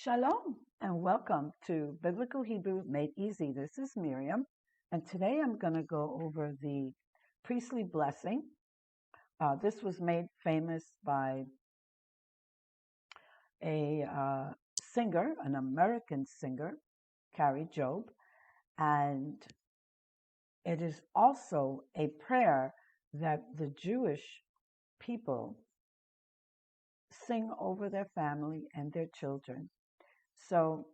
Shalom and welcome to Biblical Hebrew Made Easy. This is Miriam, and today I'm going to go over the priestly blessing. This was made famous by a singer, an American singer, Kari Jobe, and it is also a prayer that the Jewish people sing over their family and their children. So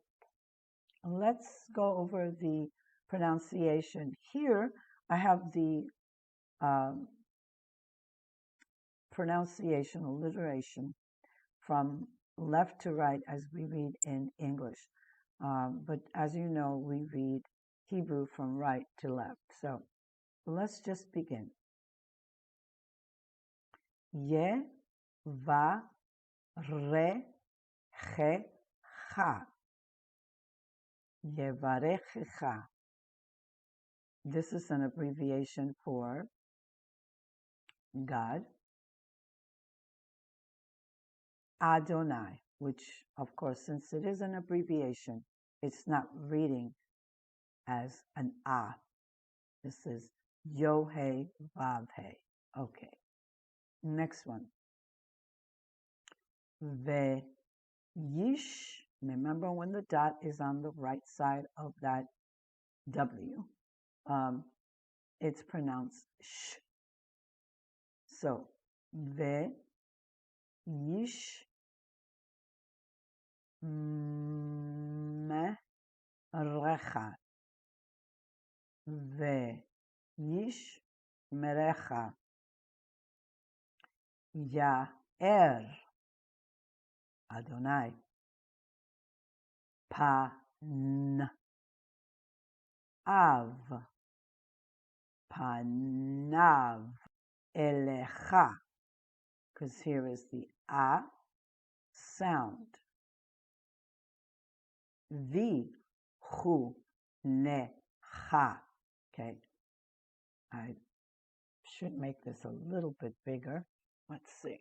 let's go over the pronunciation. Here I have the pronunciation, alliteration from left to right as we read in English. But as you know, we read Hebrew from right to left. So let's just begin. Ye, va, re, che, cha. Yevarechecha. This is an abbreviation for God. Adonai, which, of course, since it is an abbreviation, it's not reading as an A. This is Yod-Heh, Vav-Heh. Okay. Next one. Ve-Yish. Remember when the dot is on the right side of that W. It's pronounced sh. So, Ve-Yish merecha. Ve-Yish merecha. Ya'er Adonai. Pan-av. Panav elecha, because here is the A sound. Vichunecha. Okay, I should make this a little bit bigger. Let's see.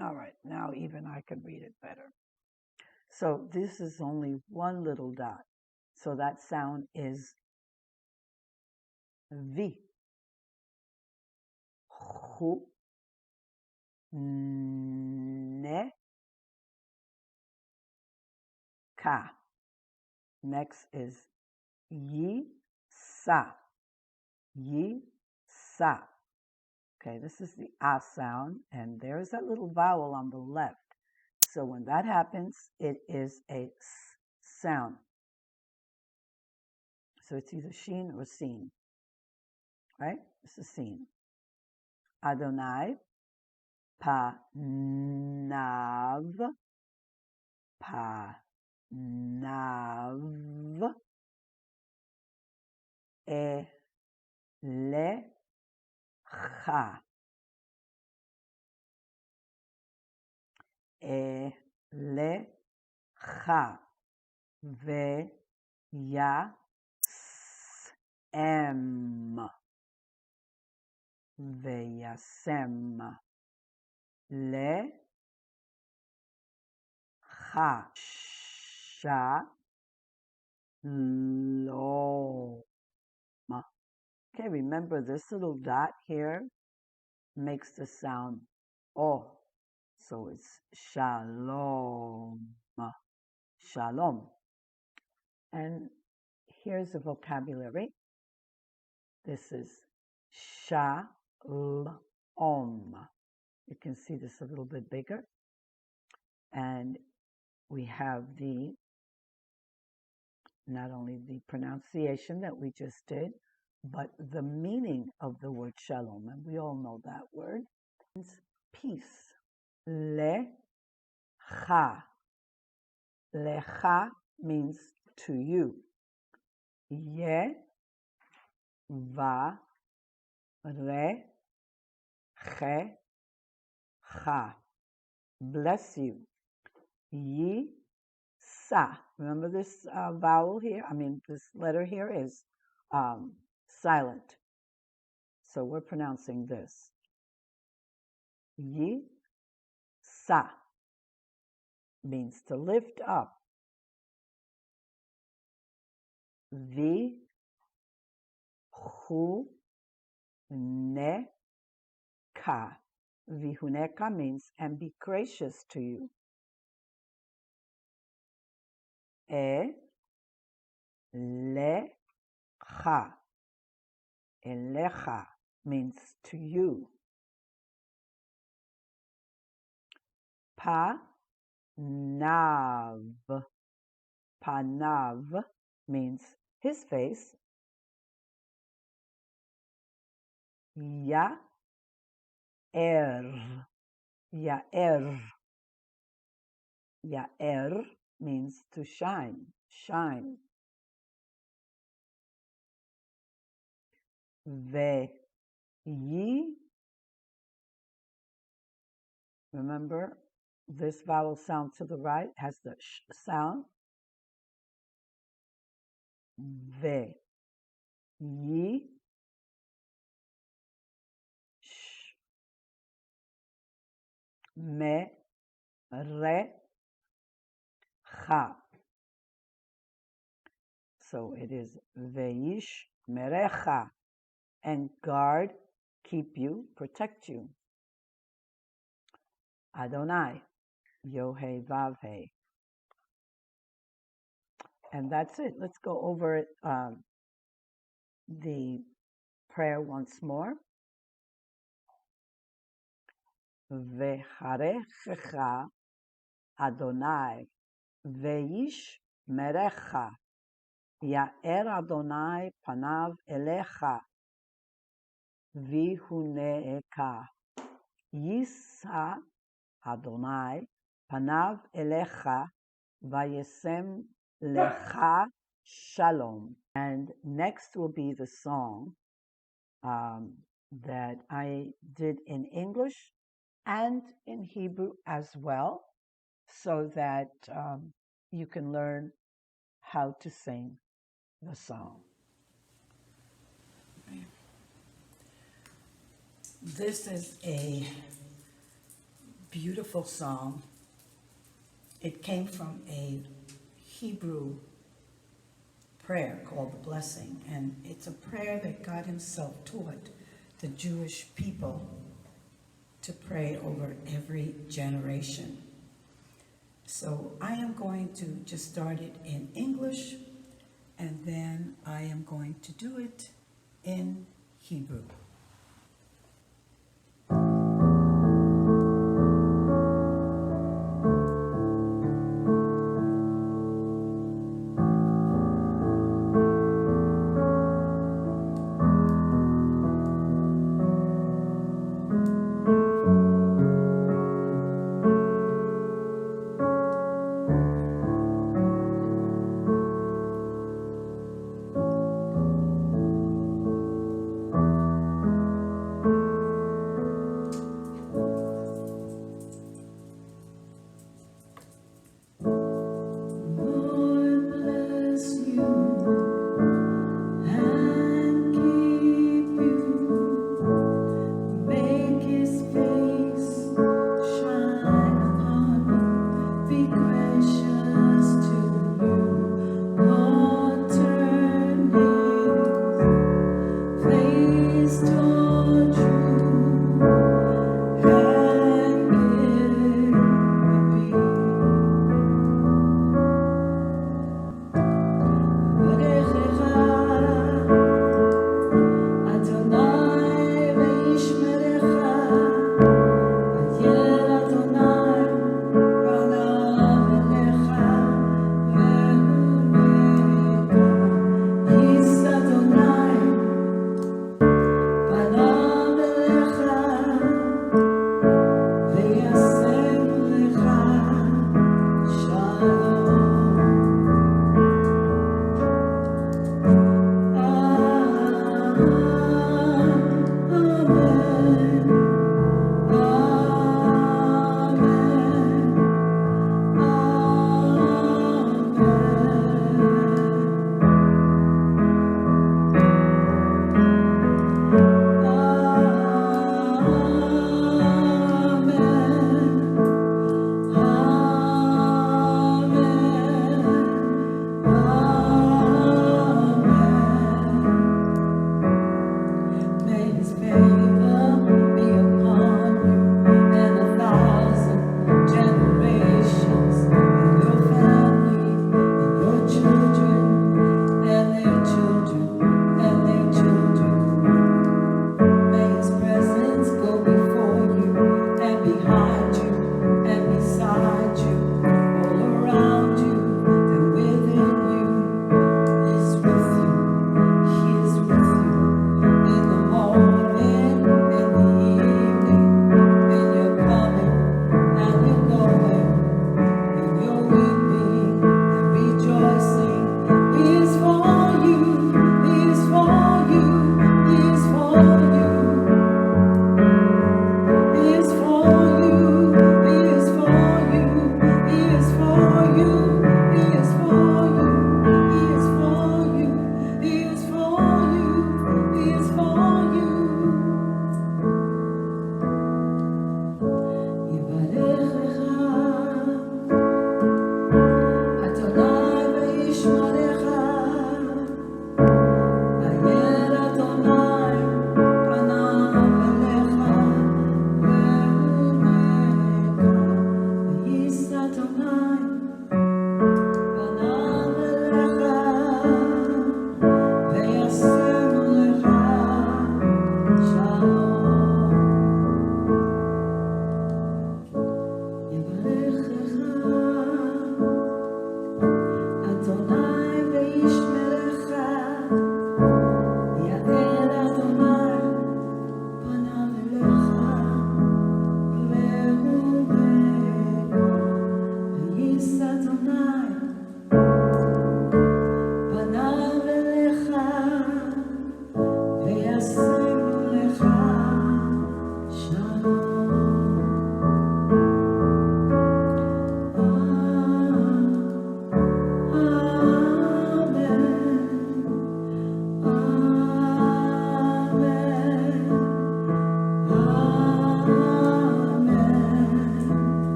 All right, now even I can read it better. So this is only one little dot. So that sound is V. Chu. Ne. Ka. Next is Yi. Sa. Yi. Sa. Okay, this is the A sound, and there's that little vowel on the left. So when that happens, it is a S sound. So it's either Sheen or Seen. Right? This is Seen. Adonai. Panav. Panav. Elecha. Elecha. Veyasem. Veyasem. Lecha. Shalom. Okay, remember this little dot here makes the sound O. So it's shalom. Shalom. And here's the vocabulary. This is shalom. You can see this a little bit bigger. And we have not only the pronunciation that we just did, but the meaning of the word shalom. And we all know that word. It's peace. Lecha. Lecha means to you. Ye, va, re, che, cha. Bless you. Yi, sa. Remember this vowel here? This letter here is silent. So we're pronouncing this. Yi, sa. means to lift up. Vihuneka Vihuneka means and be gracious to you. Elecha. Elecha means to you. Panav. Panav means his face. Ya'er. Ya'er. Ya'er means to shine. Shine. Ve'yi. Remember, this vowel sound to the right has the sh sound. Ve. Yi. Sh. Me. Re. Cha. So it is Veish Merecha. And guard, keep you, protect you. Adonai. Yohe Vavhe. And that's it. Let's go over it, the prayer once more. Vecharechecha Adonai veish merecha Ya'er Adonai panav elecha vihuneeka Yisa Adonai panav elecha vayesem lecha shalom. And next will be the song that I did in English and in Hebrew as well, so that you can learn how to sing the song. This is a beautiful song. It came from a Hebrew prayer called the Blessing, and it's a prayer that God himself taught the Jewish people to pray over every generation. So I am going to just start it in English, and then I am going to do it in Hebrew.